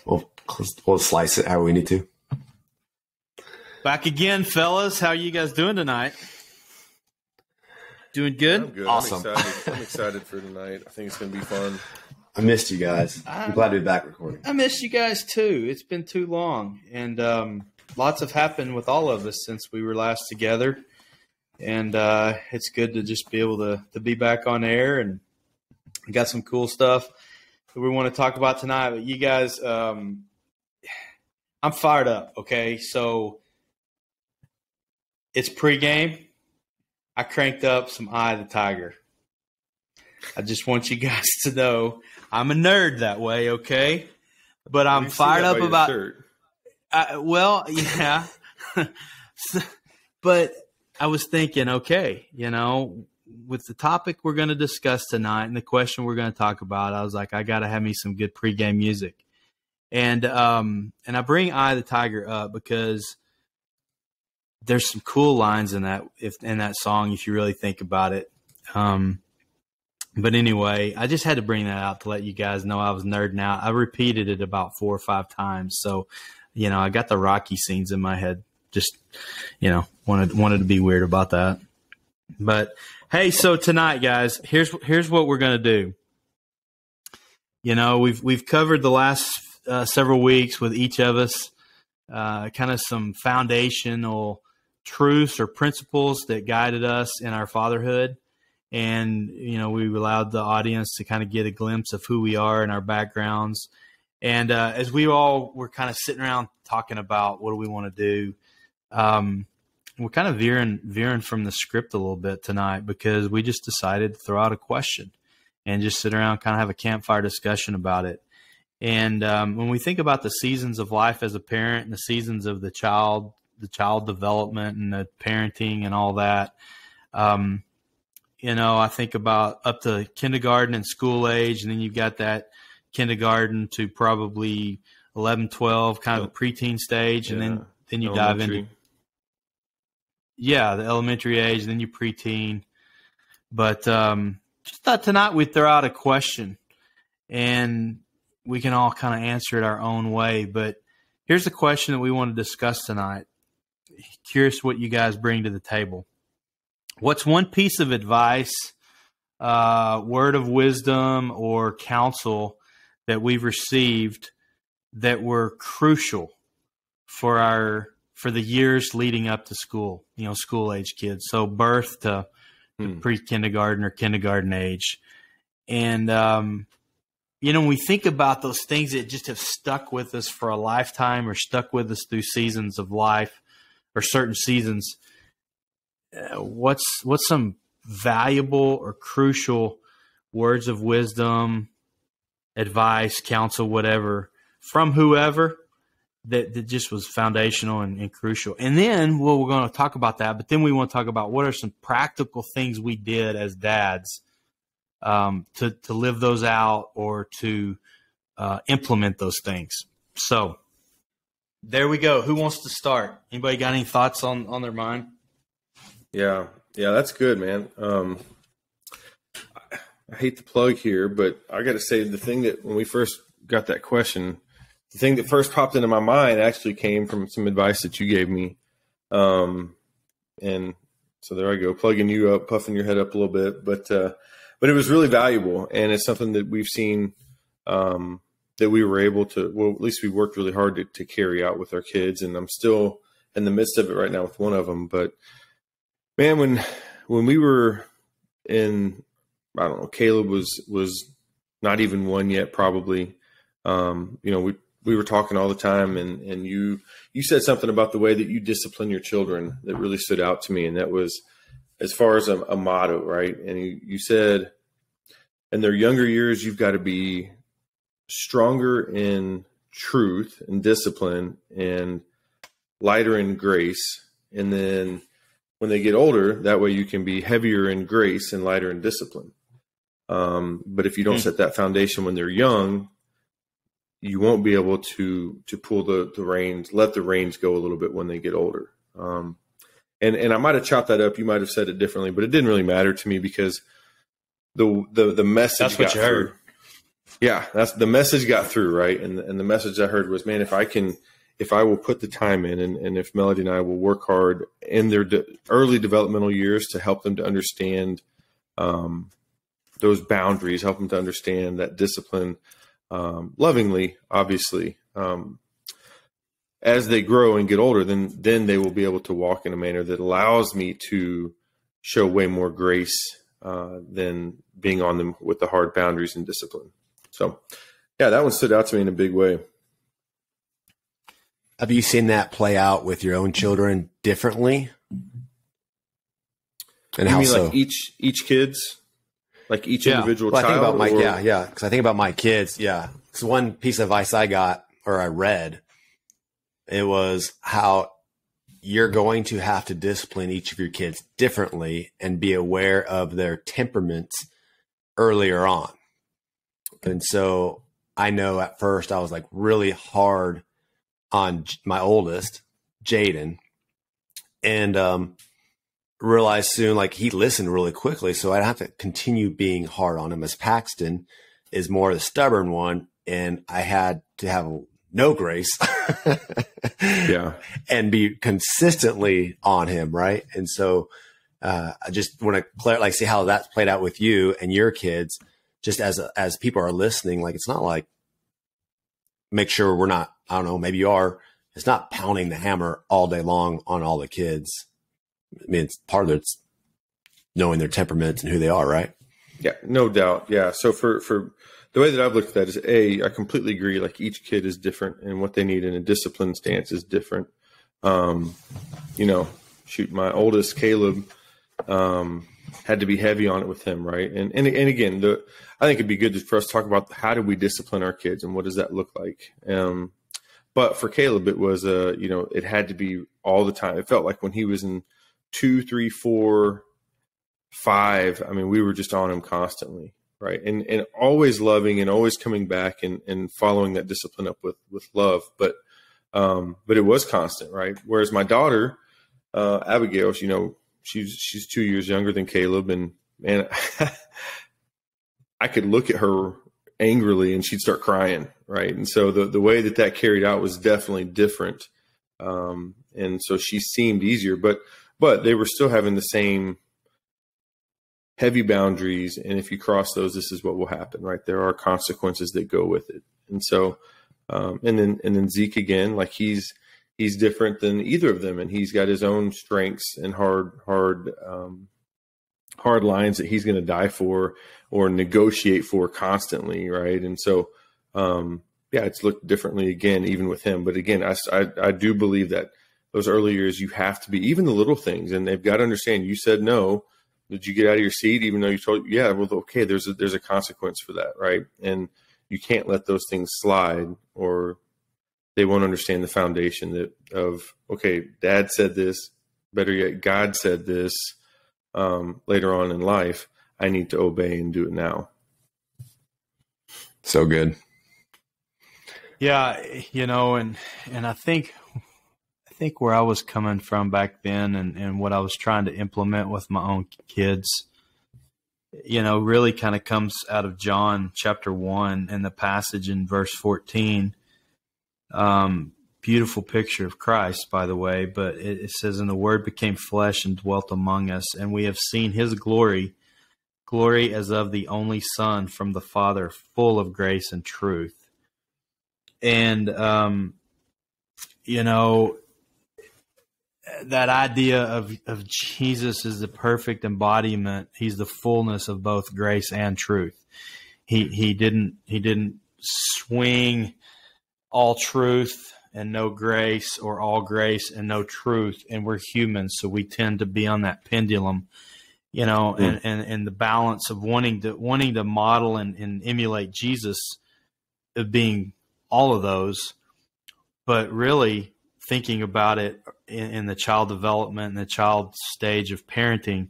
We'll slice it how we need to. Back again, fellas. How are you guys doing tonight? Doing good? I'm good. Awesome. I'm excited for tonight. I think it's going to be fun. I missed you guys. I'm glad to be back recording. I missed you guys too. It's been too long. And lots have happened with all of us since we were last together. And it's good to just be able to be back on air. And we got some cool stuff that we want to talk about tonight. But you guys, I'm fired up, okay? So it's pregame. I cranked up some Eye of the Tiger. I just want you guys to know I'm a nerd that way, okay? But I'm fired up about – well, yeah. But I was thinking, okay, you know, with the topic we're going to discuss tonight and the question we're going to talk about, I was like, I got to have me some good pregame music. And I bring Eye of the Tiger up because – there's some cool lines in that song if you really think about it. But anyway, I just had to bring that out to let you guys know I was nerding out. I repeated it about 4 or 5 times. So, you know, I got the Rocky scenes in my head. Just, you know, wanted to be weird about that. But hey, so tonight, guys, here's what we're going to do. You know, we've covered the last several weeks with each of us kind of some foundational truths or principles that guided us in our fatherhood. And, you know, we allowed the audience to kind of get a glimpse of who we are and our backgrounds. And as we all were kind of sitting around talking about what do we want to do, we're kind of veering from the script a little bit tonight because we just decided to throw out a question and just sit around, kind of have a campfire discussion about it. And when we think about the seasons of life as a parent and the seasons of the child development and the parenting and all that, you know, I think about up to kindergarten and school age, and then you've got that kindergarten to probably 11, 12, kind of the preteen stage, and then you dive into the elementary age, and then you preteen. But just thought tonight we'd throw out a question, and we can all kind of answer it our own way. But here's the question that we want to discuss tonight. Curious what you guys bring to the table. What's one piece of advice, word of wisdom, or counsel that we've received that were crucial for the years leading up to school, you know, school age kids. So birth to pre-kindergarten or kindergarten age. And, you know, when we think about those things that just have stuck with us for a lifetime or stuck with us through seasons of life or certain seasons, what's some valuable or crucial words of wisdom, advice, counsel, whatever, from whoever that just was foundational and crucial. And then, well, we're going to talk about that, but then we want to talk about what are some practical things we did as dads to live those out or to implement those things. So there we go. Who wants to start? Anybody got any thoughts on their mind? Yeah, that's good, man. I hate to plug here, but I got to say the thing that when we first got that question, the thing that first popped into my mind actually came from some advice that you gave me. And so there I go, plugging you up, puffing your head up a little bit, but it was really valuable, and it's something that we've seen that we were able to, well, at least we worked really hard to carry out with our kids, and I'm still in the midst of it right now with one of them. But man, when we were in, I don't know, Caleb was not even 1 yet, probably. You know, we were talking all the time, and you said something about the way that you discipline your children that really stood out to me, and that was as far as a motto, right? And you said in their younger years, you've got to be stronger in truth and discipline and lighter in grace. And then when they get older, that way you can be heavier in grace and lighter in discipline. But if you don't set that foundation when they're young, you won't be able to pull the reins, let the reins go a little bit when they get older. And I might have chopped that up. You might have said it differently, but it didn't really matter to me because the message. That's what you heard. Yeah, that's the message got through, right? And the message I heard was, man, if I will put the time in, and if Melody and I will work hard in their early developmental years to help them to understand those boundaries, help them to understand that discipline, lovingly, obviously, as they grow and get older, then they will be able to walk in a manner that allows me to show way more grace than being on them with the hard boundaries and discipline. So, yeah, that one stood out to me in a big way. Have you seen that play out with your own children differently? And you how mean so? Like each kid's, like each individual child? I think about because I think about my kids. Yeah, it's one piece of advice I got or I read. It was how you're going to have to discipline each of your kids differently and be aware of their temperaments earlier on. And so I know at first I was like really hard on my oldest, Jaden, and realized soon like he listened really quickly. So I'd have to continue being hard on him, as Paxton is more the stubborn one. And I had to have no grace and be consistently on him. Right. And so I just want to see how that's played out with you and your kids, just as people are listening. Like, it's not like, make sure we're not, I don't know, maybe you are, it's not pounding the hammer all day long on all the kids. I mean, it's part of it's knowing their temperaments and who they are. Right. Yeah, no doubt. Yeah. So for the way that I've looked at that is I completely agree. Like, each kid is different and what they need in a discipline stance is different. My oldest Caleb, had to be heavy on it with him. Right. And again, I think it'd be good for us to talk about how do we discipline our kids and what does that look like? But for Caleb, it was, it had to be all the time. It felt like when he was in 2, 3, 4, 5, I mean, we were just on him constantly. Right. And always loving and always coming back and following that discipline up with love. But it was constant. Right. Whereas my daughter, Abigail, she's 2 years younger than Caleb, and man, I could look at her angrily and she'd start crying. Right. And so the way that carried out was definitely different. And so she seemed easier, but they were still having the same heavy boundaries. And if you cross those, this is what will happen, right? There are consequences that go with it. And so, and then Zeke, again, like he's different than either of them. And he's got his own strengths and hard lines that he's going to die for or negotiate for constantly. Right. And so, it's looked differently again, even with him. But again, I do believe that those early years, you have to be, even the little things, and they've got to understand, you said no. Did you get out of your seat, even though you told, yeah, well, okay, there's a consequence for that. Right. And you can't let those things slide, or they won't understand the foundation of, okay, Dad said this, better yet, God said this, later on in life, I need to obey and do it now. So good. Yeah. And I think where I was coming from back then and what I was trying to implement with my own kids, really kind of comes out of John chapter 1 and the passage in verse 14. Beautiful picture of Christ, by the way, but it says, and the Word became flesh and dwelt among us, and we have seen his glory as of the only Son from the Father, full of grace and truth. And, that idea of Jesus is the perfect embodiment. He's the fullness of both grace and truth. He didn't swing all truth and no grace, or all grace and no truth. And we're humans, so we tend to be on that pendulum, and the balance of wanting to model and emulate Jesus, of being all of those, but really thinking about it in the child development and the child stage of parenting,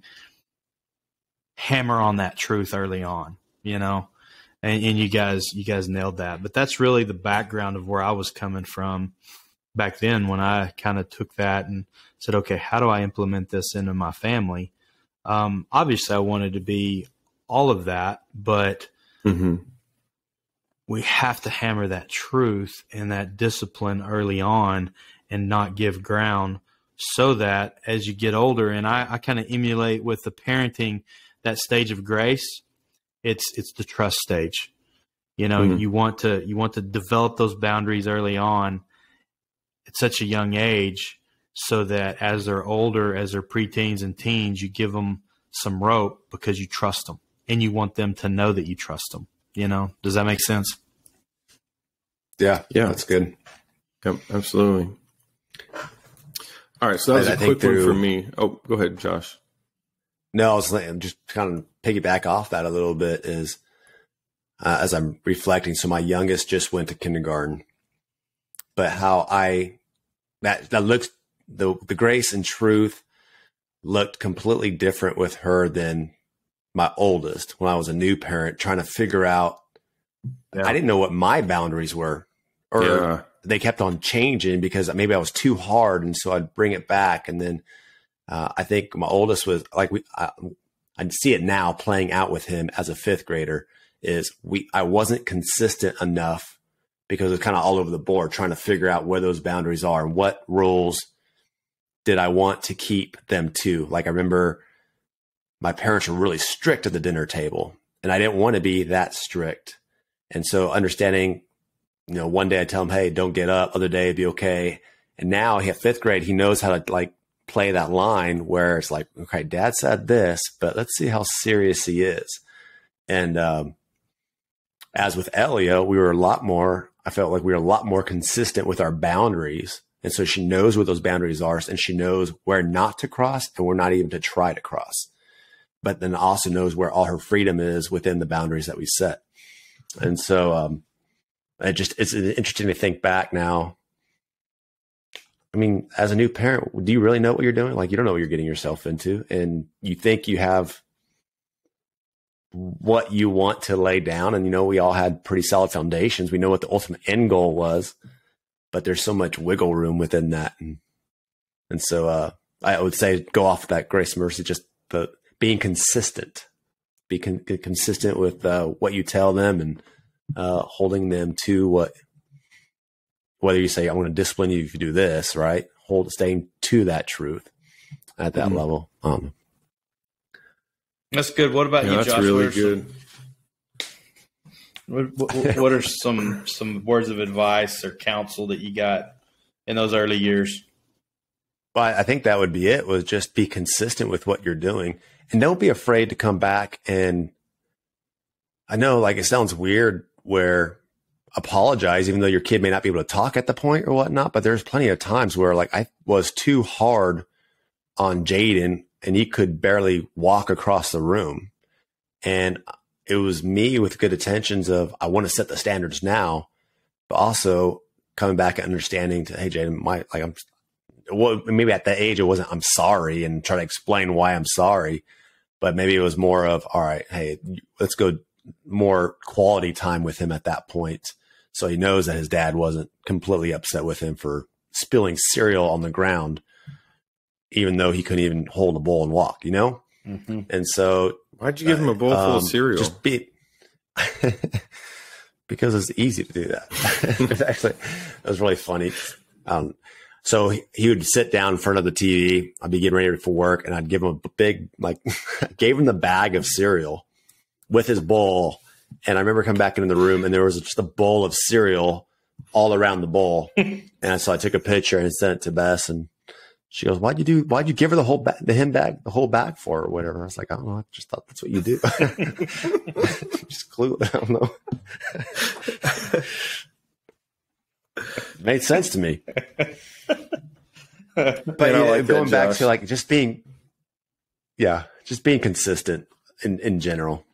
hammer on that truth early on, and you guys nailed that. But that's really the background of where I was coming from back then, when I kind of took that and said, okay, how do I implement this into my family? Obviously I wanted to be all of that, but we have to hammer that truth and that discipline early on and not give ground, so that as you get older, and I kind of emulate with the parenting, that stage of grace, it's the trust stage. You know, you want to develop those boundaries early on at such a young age, so that as they're older, as they're preteens and teens, you give them some rope because you trust them and you want them to know that you trust them. You know, does that make sense? Yeah, that's good. Yep, absolutely. All right, so that was a quick one for me. Oh, go ahead, Josh. No, I was just kind of piggyback off that a little bit is as I'm reflecting. So my youngest just went to kindergarten, but how that looks, the grace and truth looked completely different with her than my oldest when I was a new parent trying to figure out. Yeah. I didn't know what my boundaries were, or they kept on changing because maybe I was too hard. And so I'd bring it back. And then I think my oldest was like, I'd see it now playing out with him as a fifth grader is I wasn't consistent enough because it was kind of all over the board trying to figure out where those boundaries are and what rules did I want to keep them to. Like I remember my parents were really strict at the dinner table and I didn't want to be that strict. And so understanding, you know, one day I tell him, hey, don't get up. Other day it'd be okay. And now he at fifth grade, he knows how to like play that line where it's like, okay, dad said this, but let's see how serious he is. And as with Elio, I felt like we were a lot more consistent with our boundaries. And so she knows what those boundaries are and she knows where not to cross and where not even to try to cross, but then also knows where all her freedom is within the boundaries that we set. And so it's interesting to think back now. I mean, as a new parent, do you really know what you're doing? Like, you don't know what you're getting yourself into, and you think you have what you want to lay down. And, you know, we all had pretty solid foundations. We know what the ultimate end goal was, but there's so much wiggle room within that. And so I would say go off that grace, mercy, just being consistent, be consistent with what you tell them and holding them to whether you say, I'm going to discipline you if you do this, right? Staying to that truth at that level. That's good. What about you, Josh? That's really good. What are some words of advice or counsel that you got in those early years? Well, I think that would be it, was just be consistent with what you're doing. And don't be afraid to come back. And I know, like, it sounds weird where apologize, even though your kid may not be able to talk at the point or whatnot, but there's plenty of times where like I was too hard on Jaden and he could barely walk across the room. And it was me with good intentions of, I want to set the standards now, but also coming back and understanding to, hey, Jaden, maybe at that age, it wasn't, I'm sorry, and try to explain why I'm sorry, but maybe it was more of, all right, hey, let's go more quality time with him at that point. So he knows that his dad wasn't completely upset with him for spilling cereal on the ground, even though he couldn't even hold a bowl and walk, you know? Mm-hmm. And so why'd you give him a bowl full of cereal? Because it's easy to do that. Actually, it was really funny. So he would sit down in front of the TV. I'd be getting ready for work and I'd give him a big, gave him the bag of cereal with his bowl. And I remember coming back into the room and there was just a bowl of cereal all around the bowl. And so I took a picture and sent it to Bess, and she goes, why'd you give her the whole bag for, or whatever? I was like, I don't know. I just thought that's what you do. Just clueless. I don't know. It made sense to me. But like going back to like just being consistent in general.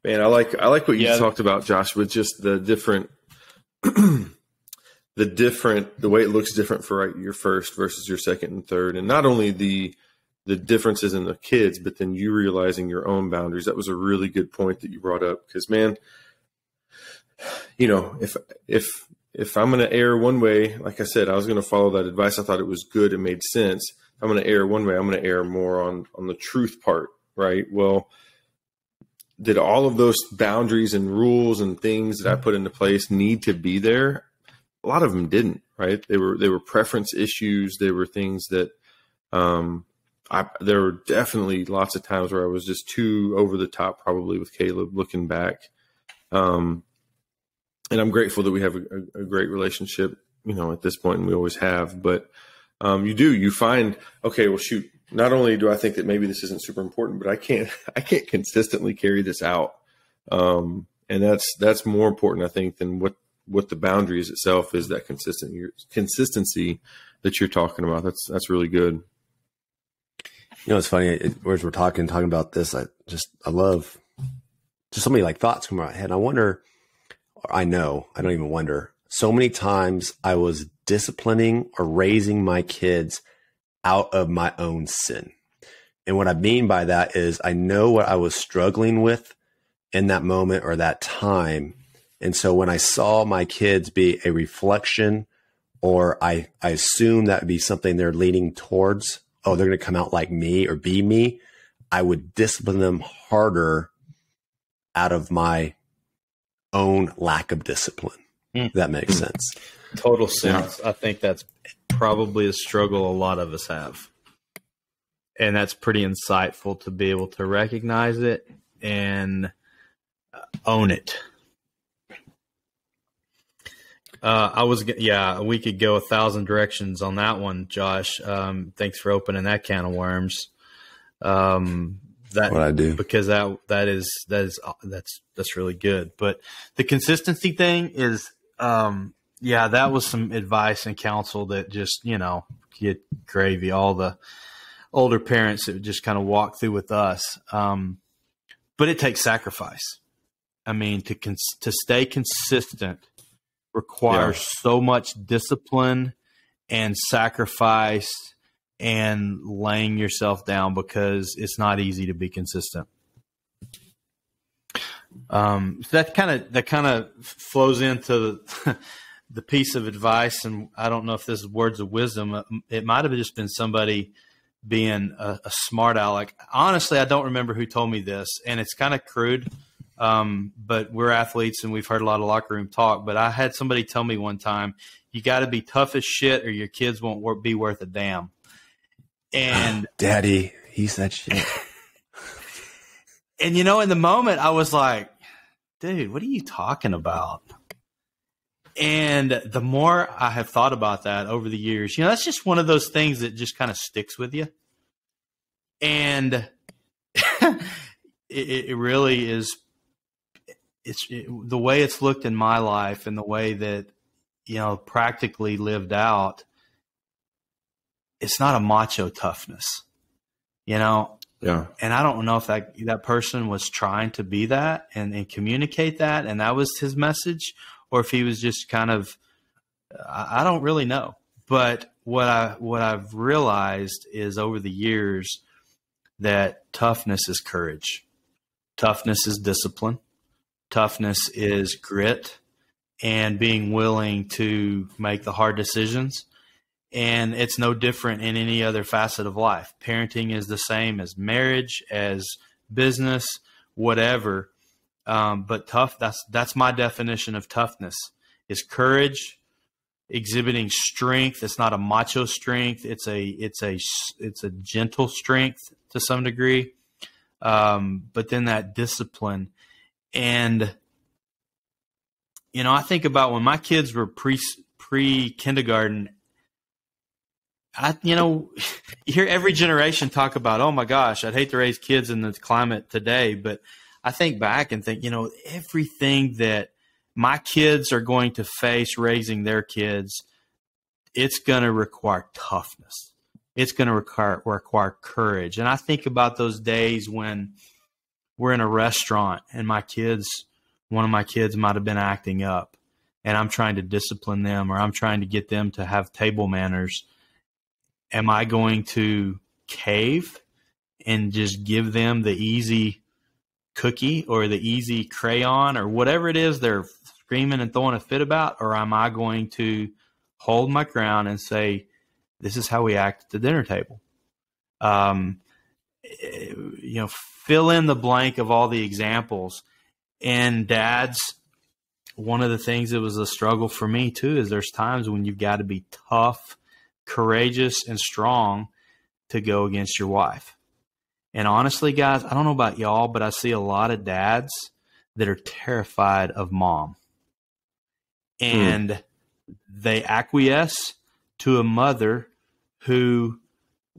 Man, I like what you talked about, Josh, with just the different, the way it looks different for your first versus your second and third. And not only the differences in the kids, but then you realizing your own boundaries. That was a really good point that you brought up, because, man, you know, if I'm going to err one way, like I said, I was going to follow that advice. I thought it was good. It made sense. If I'm going to err one way, I'm going to err more on the truth part, right? Well, did all of those boundaries and rules and things that I put into place need to be there? A lot of them didn't, right? They were preference issues. They were things that, there were definitely lots of times where I was just too over the top, probably with Caleb looking back. And I'm grateful that we have a great relationship, at this point, and we always have, but, you find, okay, well, shoot, not only do I think that maybe this isn't super important, but I can't consistently carry this out. And that's more important, I think, than what the boundaries itself is, that consistency that you're talking about. That's really good. It's funny, as we're talking about this, I love just so many like thoughts come to my head. I wonder, I don't even wonder, so many times I was disciplining or raising my kids out of my own sin. And what I mean by that is I know what I was struggling with in that moment or that time. And so when I saw my kids be a reflection, or I assume that would be something they're leaning towards, oh, they're going to come out like me or be me, I would discipline them harder out of my own lack of discipline. If that makes sense. Total sense. Yeah. I think that's probably a struggle a lot of us have. And that's pretty insightful to be able to recognize it and own it. We could go 1,000 directions on that one, Josh. Thanks for opening that can of worms. What I do, because that's really good. But the consistency thing is, that was some advice and counsel that just, get gravy. All the older parents that just kind of walk through with us. But it takes sacrifice. I mean, to stay consistent requires so much discipline and sacrifice and laying yourself down, because it's not easy to be consistent. So that kind of flows into the piece of advice, and I don't know if this is words of wisdom. It might have just been somebody being a smart aleck. Honestly, I don't remember who told me this, and it's kind of crude. But we're athletes and we've heard a lot of locker room talk, but I had somebody tell me one time, you got to be tough as shit or your kids won't be worth a damn. And Daddy, he said shit. And in the moment I was like, dude, what are you talking about? And the more I have thought about that over the years, that's just one of those things that just kind of sticks with you. And it really is. The way it's looked in my life and the way that, practically lived out, it's not a macho toughness, Yeah. And I don't know if that person was trying to be that and communicate that, and that was his message, or if he was just kind of, I don't really know. But what I've realized is over the years that toughness is courage. Toughness is discipline. Toughness is grit and being willing to make the hard decisions. And it's no different in any other facet of life. Parenting is the same as marriage, as business, whatever. But that's my definition of toughness, is courage, exhibiting strength. It's not a macho strength. It's a gentle strength to some degree. But then that discipline. And, I think about when my kids were pre-kindergarten, you hear every generation talk about, oh my gosh, I'd hate to raise kids in the climate today. But I think back and think, everything that my kids are going to face raising their kids, it's going to require toughness. It's going to require courage. And I think about those days when we're in a restaurant and one of my kids might have been acting up, and I'm trying to discipline them, or I'm trying to get them to have table manners. Am I going to cave and just give them the easy cookie or the easy crayon or whatever it is they're screaming and throwing a fit about? Or am I going to hold my ground and say, this is how we act at the dinner table? fill in the blank of all the examples. And dads, one of the things that was a struggle for me too is there's times when you've got to be tough, courageous, and strong to go against your wife. And honestly, guys, I don't know about y'all, but I see a lot of dads that are terrified of mom. And they acquiesce to a mother who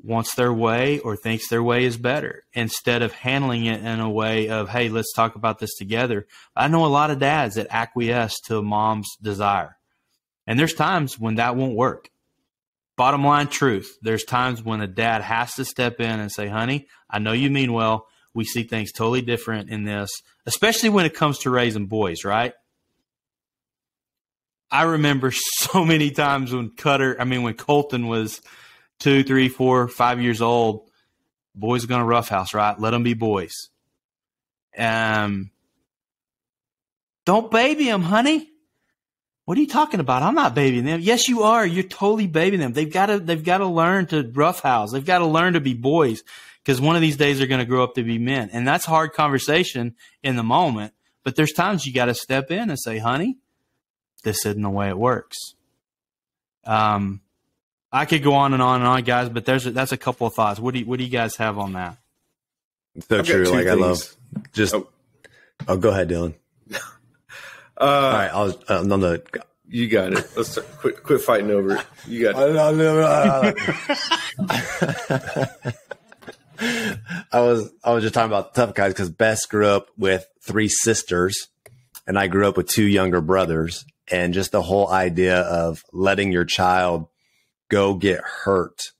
wants their way or thinks their way is better instead of handling it in a way of, hey, let's talk about this together. I know a lot of dads that acquiesce to a mom's desire. And there's times when that won't work. Bottom line truth, there's times when a dad has to step in and say, honey, I know you mean well. We see things totally different in this, especially when it comes to raising boys, right? I remember so many times when Colton was 2, 3, 4, 5 years old, boys are going to roughhouse, right? Let them be boys. Don't baby them, honey. What are you talking about? I'm not babying them. Yes, you are. You're totally babying them. They've got to learn to roughhouse. They've got to learn to be boys because one of these days they're going to grow up to be men. And that's hard conversation in the moment. But there's times you got to step in and say, honey, this isn't the way it works. I could go on and on and on, guys, but that's a couple of thoughts. What do you guys have on that? So true. Like things. I love just. Oh, go ahead, Dylan. All right, on the. You got it. Let's start, quit fighting over it. You got it. I was just talking about tough guys because Bess grew up with 3 sisters, and I grew up with 2 younger brothers, and just the whole idea of letting your child go get hurt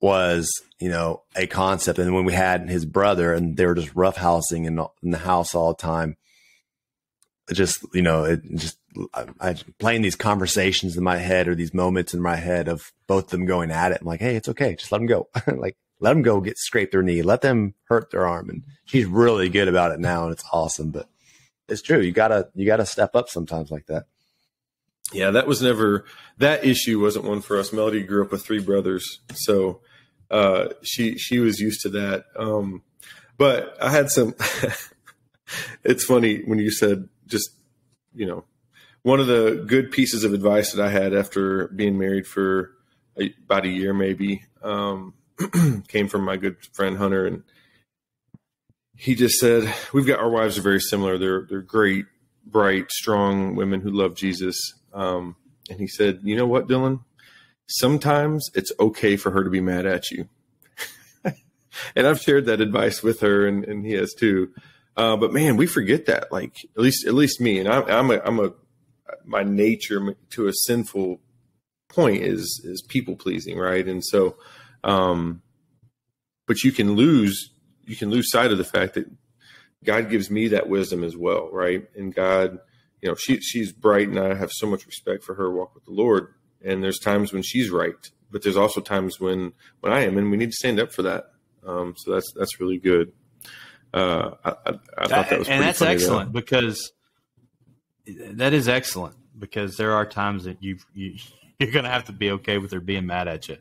was, a concept. And when we had his brother and they were just roughhousing in the house all the time, I playing these conversations in my head or these moments in my head of both of them going at it. I'm like, hey, it's okay. Just let them go. Like, let them go scrape their knee. Let them hurt their arm. And she's really good about it now. And it's awesome, but it's true. You gotta step up sometimes like that. Yeah, that issue wasn't one for us. Melody grew up with 3 brothers. So, she was used to that. But I had some, it's funny when you said just, one of the good pieces of advice that I had after being married for about a year, maybe, came from my good friend Hunter. And he just said, our wives are very similar. They're great, bright, strong women who love Jesus. And he said, you know what, Dylan? Sometimes it's okay for her to be mad at you. And I've shared that advice with her, and he has too. But man, we forget that. Like at least me, and my nature to a sinful point is people pleasing, right? And so, but you can lose sight of the fact that God gives me that wisdom as well, right? And God, she's bright, and I have so much respect for her walk with the Lord. And there's times when she's right, but there's also times when I am, and we need to stand up for that. So that's really good. I thought that was pretty that's funny, excellent though. Because that is excellent because there are times that you're going to have to be okay with her being mad at you.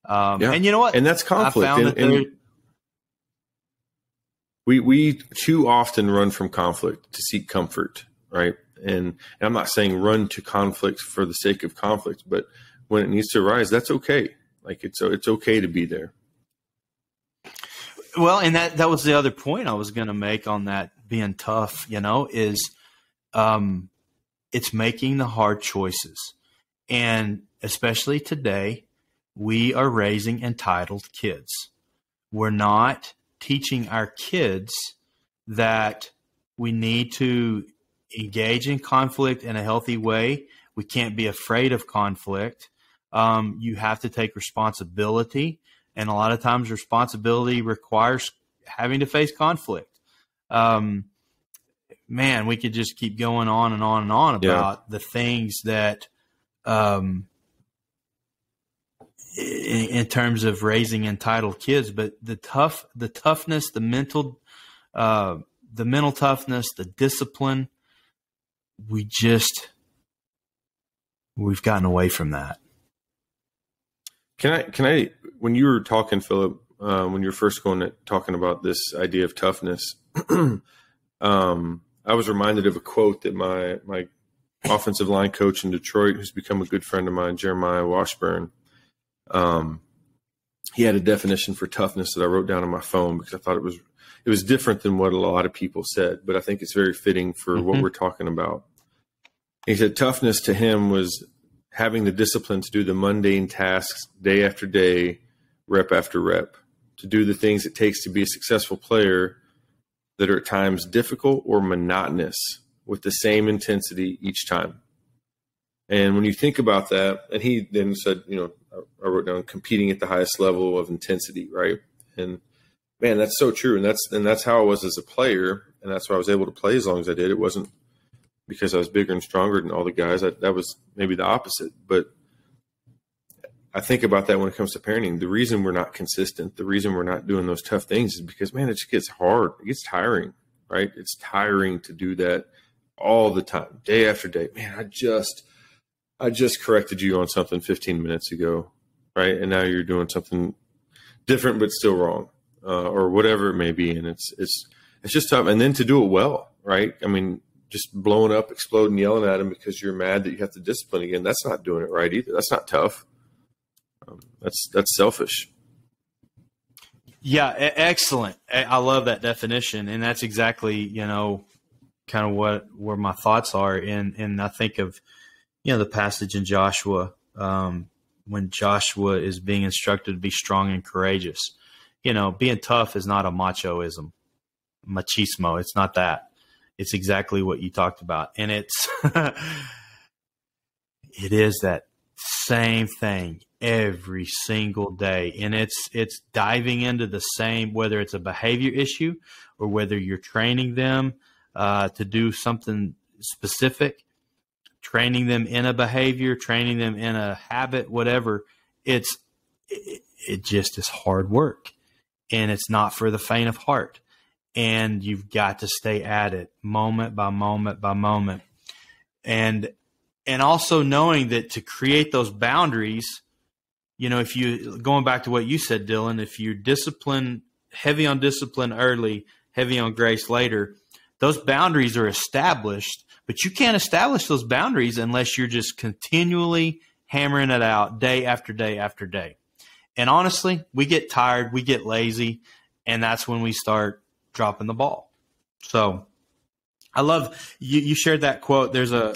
And you know what? And that's conflict. I found that we too often run from conflict to seek comfort, right? And I'm not saying run to conflict for the sake of conflict, but when it needs to arise, that's okay. Like it's okay to be there. Well, and that was the other point I was going to make on that being tough, is it's making the hard choices. And especially today, we are raising entitled kids. We're not teaching our kids that we need to engage in conflict in a healthy way. We can't be afraid of conflict. You have to take responsibility. And a lot of times responsibility requires having to face conflict. Man, we could just keep going on and on and on about the things that, in terms of raising entitled kids, but the toughness, the mental toughness, the discipline, we've gotten away from that. Can I, when you were talking, Philip, when you're first talking about this idea of toughness. I was reminded of a quote that my offensive line coach in Detroit, who's become a good friend of mine, Jeremiah Washburn, he had a definition for toughness that I wrote down on my phone because I thought it was different than what a lot of people said, but I think it's very fitting for what we're talking about. He said toughness to him was having the discipline to do the mundane tasks day after day, rep after rep, to do the things it takes to be a successful player that are at times difficult or monotonous with the same intensity each time. And when you think about that, and he then said, I wrote down competing at the highest level of intensity, right? And man, that's so true. And that's how I was as a player. And that's why I was able to play as long as I did. It wasn't because I was bigger and stronger than all the guys. That was maybe the opposite. But I think about that when it comes to parenting. The reason we're not consistent, the reason we're not doing those tough things is because, man, it just gets hard. It gets tiring, right? It's tiring to do that all the time, day after day. Man, I just corrected you on something 15 minutes ago, right? And now you're doing something different but still wrong, or whatever it may be. And it's just tough. And then to do it well, right? I mean, just blowing up, exploding, yelling at him because you're mad that you have to discipline again. That's not doing it right either. That's not tough. That's selfish. Yeah, excellent. I love that definition, and that's exactly kind of where my thoughts are. And I think of the passage in Joshua when Joshua is being instructed to be strong and courageous. Being tough is not a machismo. It's not that. It's exactly what you talked about, and it is that same thing every single day. And it's diving into the same, whether it's a behavior issue or whether you're training them to do something specific, training them in a behavior, training them in a habit, whatever. It just is hard work, and it's not for the faint of heart. And you've got to stay at it moment by moment by moment. And also knowing that to create those boundaries, if you, going back to what you said, Dylan, if you're heavy on discipline early, heavy on grace later, those boundaries are established, but you can't establish those boundaries unless you're just continually hammering it out day after day after day. And honestly, we get tired, we get lazy, and that's when we start dropping the ball. So I love you shared that quote. There's a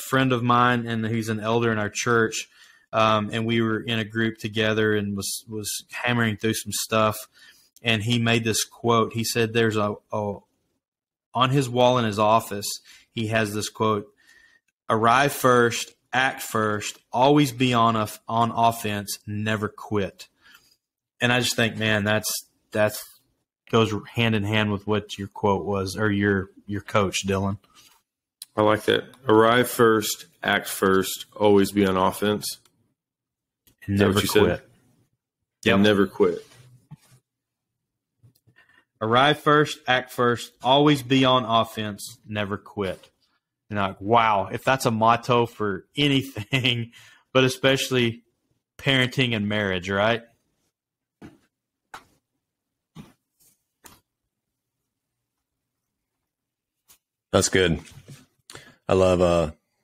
friend of mine, and he's an elder in our church, and we were in a group together and was hammering through some stuff, and he made this quote. He said there's on his wall in his office, he has this quote: "Arrive first, act first, always be on offense, never quit." And I just think, man, that's goes hand in hand with what your quote was, or your coach, Dylan. I like that. Arrive first, act first, always be on offense. And never quit. Yep. And never quit. Arrive first, act first, always be on offense, never quit. And like, wow, if that's a motto for anything, but especially parenting and marriage, right? That's good. I love,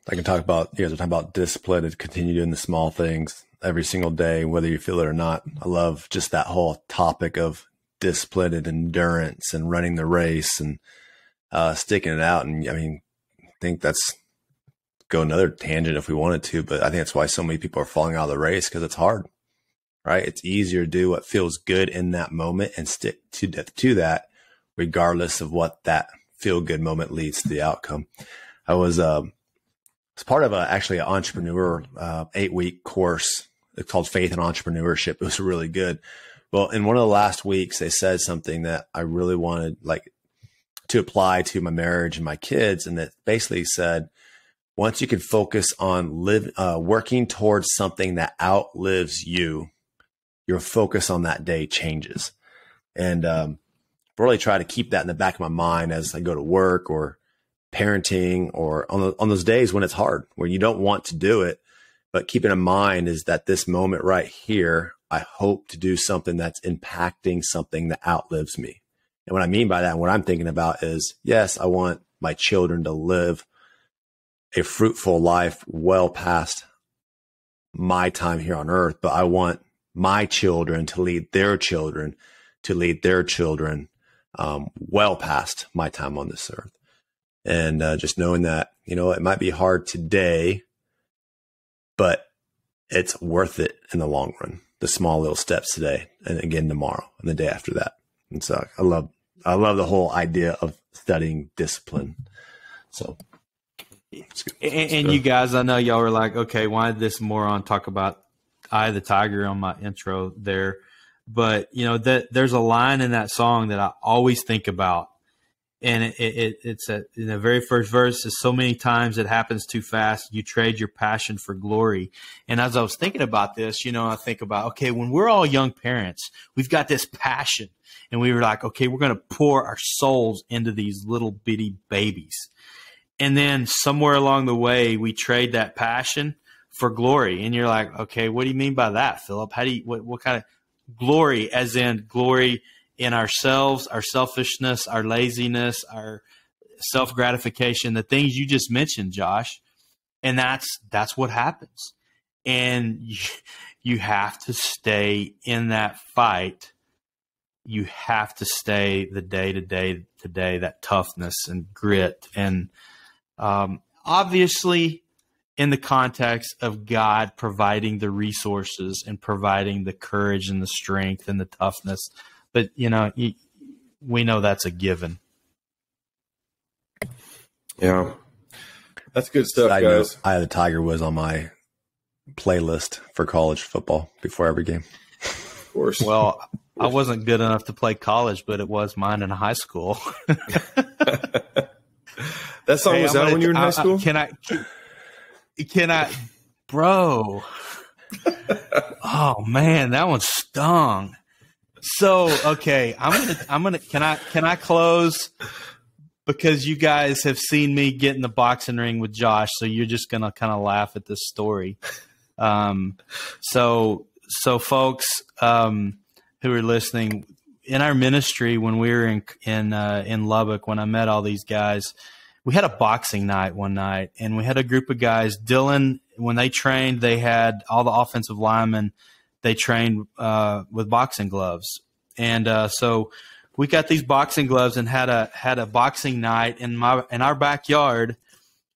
I can talk about, you guys are talking about discipline and continue doing the small things every single day, whether you feel it or not. I love just that whole topic of discipline and endurance and running the race and sticking it out. And I mean, I think that's go another tangent if we wanted to, but I think that's why so many people are falling out of the race, because it's hard, right? It's easier to do what feels good in that moment and stick to that, regardless of what that feel good moment leads to the outcome. I was part of actually an entrepreneur 8-week course. It's called Faith and Entrepreneurship. It was really good. Well, in one of the last weeks, they said something that I really wanted to apply to my marriage and my kids. And that basically said, once you can focus on working towards something that outlives you, your focus on that day changes. And really try to keep that in the back of my mind as I go to work or parenting, or on those days when it's hard, where you don't want to do it, but keeping in mind is that this moment right here, I hope to do something that's impacting something that outlives me. And what I mean by that, and what I'm thinking about is, yes, I want my children to live a fruitful life well past my time here on earth, but I want my children to lead their children well past my time on this earth. And just knowing that, it might be hard today, but it's worth it in the long run. The small little steps today, and again tomorrow, and the day after that. And so I love the whole idea of studying discipline. So, and you guys, I know y'all were like, okay, why did this moron talk about Eye of the Tiger on my intro there? But that there's a line in that song that I always think about. And it's in the very first verse is, so many times it happens too fast, you trade your passion for glory. And as I was thinking about this, I think about, okay, when we're all young parents, we've got this passion and we were like, okay, we're going to pour our souls into these little bitty babies. And then somewhere along the way, we trade that passion for glory. And you're like, okay, what do you mean by that, Philip? How do you, what kind of glory, as in glory in ourselves, our selfishness, our laziness, our self-gratification, the things you just mentioned, Josh. And that's what happens. And you have to stay in that fight. You have to stay the day to day, that toughness and grit. And obviously in the context of God providing the resources and providing the courage and the strength and the toughness. But, we know that's a given. Yeah. That's good stuff, guys. Eye of the Tiger was on my playlist for college football before every game. Of course. Well, I wasn't good enough to play college, but it was mine in high school. That song was out when you were in high school? Can I, bro? Oh man, that one stung. So, okay, can I close, because you guys have seen me get in the boxing ring with Josh. So you're just going to kind of laugh at this story. So folks, who are listening, in our ministry, when we were in Lubbock, when I met all these guys, we had a boxing night one night, and we had a group of guys. Dylan, when they trained, they had all the offensive linemen. They trained with boxing gloves, and so we got these boxing gloves and had a boxing night in our backyard.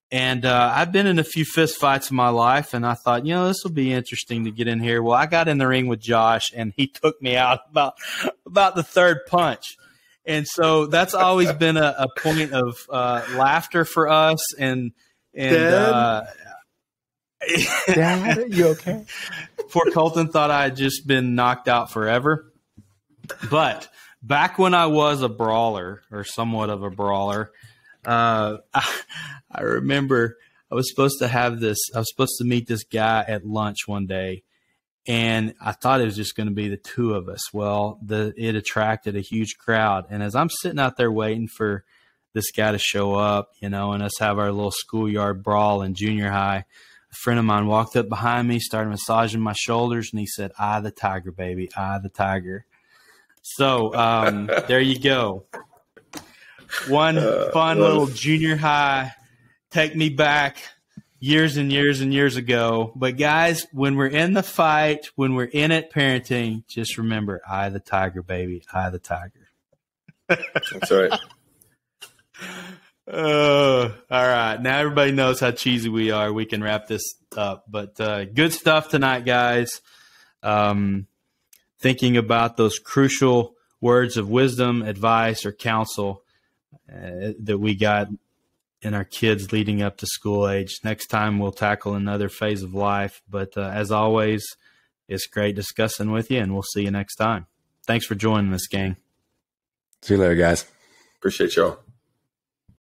And I've been in a few fist fights in my life, and I thought, this will be interesting to get in here. Well, I got in the ring with Josh, and he took me out about the third punch. And so that's always been a point of laughter for us. And Dad, you okay? Poor Colton thought I had just been knocked out forever. But back when I was a brawler, or somewhat of a brawler, I remember I was supposed to meet this guy at lunch one day, and I thought it was just going to be the two of us. Well, it attracted a huge crowd. And as I'm sitting out there waiting for this guy to show up, and us have our little schoolyard brawl in junior high, a friend of mine walked up behind me, started massaging my shoulders, and he said, "Eye the tiger, baby, eye the tiger." So there you go. One fun little junior high take me back years and years and years ago. But guys, when we're in the fight, when we're in it parenting, just remember, eye the tiger, baby, eye the tiger. That's right. All right. Now everybody knows how cheesy we are. We can wrap this up. But good stuff tonight, guys. Thinking about those crucial words of wisdom, advice, or counsel that we got in our kids leading up to school age. Next time we'll tackle another phase of life. But as always, it's great discussing with you, and we'll see you next time. Thanks for joining us, gang. See you later, guys. Appreciate y'all.